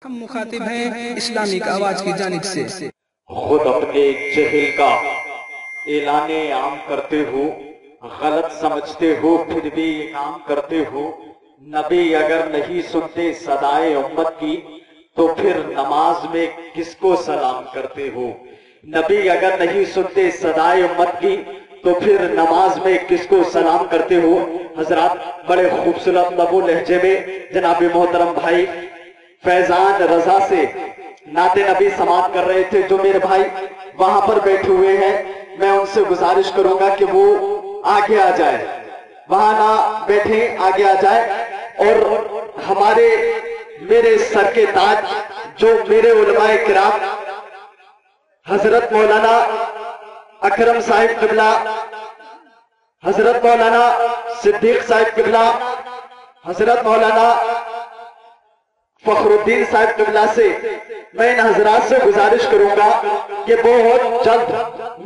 हम मुखातिब हैं इस्लामिक आवाज की जानिब से। खुद अपने जहल का ऐलाने आम करते हो, गलत समझते हो फिर भी ये काम करते हो। नबी अगर नहीं सुनते सदाए उम्मत की तो फिर नमाज में किसको सलाम करते हो। नबी अगर नहीं सुनते सदाए उम्मत की तो फिर नमाज में किसको सलाम करते हो। हजरात, बड़े खूबसूरत लबो लहजे में जनाब मोहतरम भाई फैजान रजा से नाते नबी समात कर रहे थे, जो मेरे भाई वहां पर बैठे हुए हैं। मैं उनसे गुजारिश करूंगा कि वो आगे आ जाए, वहां ना बैठे, आगे आ जाए। और हमारे मेरे सर के ताज जो मेरे उलमाए किराम हजरत मौलाना अकरम साहिब किबला, हजरत मौलाना सिद्दीक साहिब किबला, हजरत मौलाना फखरुद्दीन साहिब किबला से मैं इन हजरात से गुजारिश करूंगा कि बहुत जल्द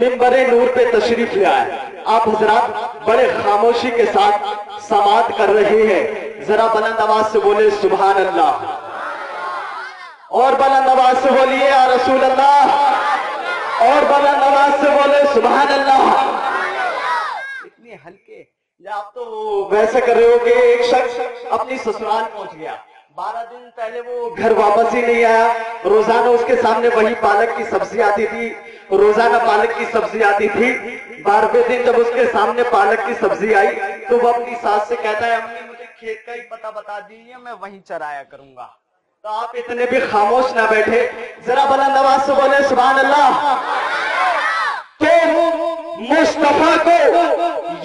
मिंबरे नूर पे तशरीफ ले आए। आप हजरात बड़े खामोशी के साथ समात कर रहे हैं, जरा बुलंद आवाज से बोले सुभान अल्लाह, और बुलंद आवाज से बोलिए या रसूल अल्लाह, और बुलंद आवाज से बोले सुभान अल्लाह। इतने हल्के, आप तो वैसे कर रहे हो कि एक शख्स अपनी ससुराल पहुंच गया, 12 दिन पहले वो घर वापस ही नहीं आया। रोजाना उसके सामने वही पालक की सब्जी आती थी, रोजाना पालक की सब्जी आती थी। 12वें दिन जब उसके सामने पालक की सब्जी आई तो वो अपनी सास से कहता है, अम्मी मुझे खेत का ही पता बता दीजिए, मैं वहीं चराया करूंगा। तो आप इतने भी खामोश ना बैठे, जरा बुलंद आवाज से बोले सुभान अल्लाह। तो मुस्तफा को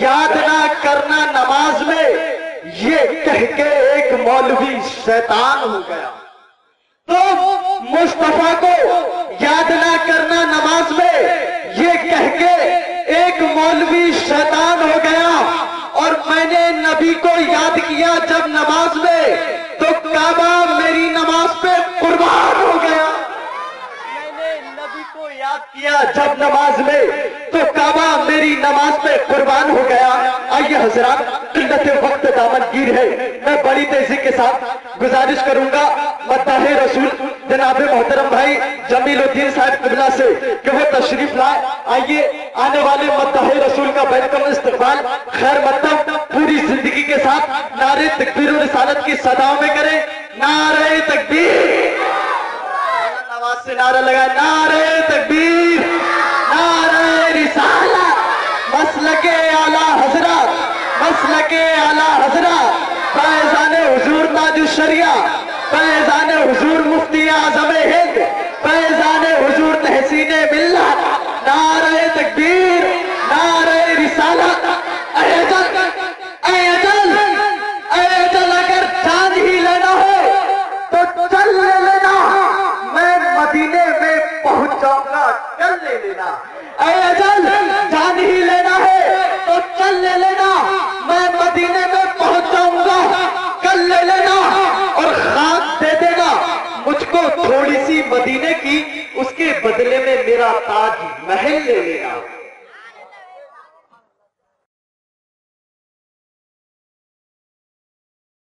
याद ना करना नमाज में, ये कह के एक मौलवी शैतान हो गया। तो मुस्तफा को याद ना करना नमाज में, ये कह के एक मौलवी शैतान हो गया। और मैंने नबी को याद किया जब नमाज में, तो काबा मेरी नमाज पे कुर्बान हो गया। मैंने नबी को याद किया जब नमाज में, तो काबा मेरी नमाज पे कुर्बान हो गया। आइए हजरात, किल्लत वक्त दामनगीर है, मैं बड़ी तेजी के साथ गुजारिश करूंगा मद्दाह रसूल जनाब मोहतरम भाई जमीलुद्दीन साहब किबला से कि वो तशरीफ लाए। आइए आने वाले मद्दाह रसूल का वेलकम इस्तकबाल खैर मकदम पूरी जिंदगी के साथ नारे तकबीर और रिसालत की सदाओं में करें। नारे तकबीर, आवाज से नारा लगा, नारे तकबीर, नारे रिसालत, मसलके आला हजरत, मसलके आला हजरत, फैजान हुजूर ताजुश शरिया, फैजान हुजूर मुफ्ती आज़म हिंद, फैजान हुजूर तहसीने मिल्लत। नारे तकबीर, नारे रिसालत। अजल अजल अजल, अगर जान ही लेना हो तो चल ले लेना, मैं मदीने में पहुंच जाऊंगा, कल ले लेना। अजल जान ही लेना है तो चल ले लेना, मैं मदीने में पहुंच जाऊंगा, कल ले लेना। और खाक दे देना मुझको थोड़ी सी मदीने की, उसके बदले में मेरा ताज महल ले लेना।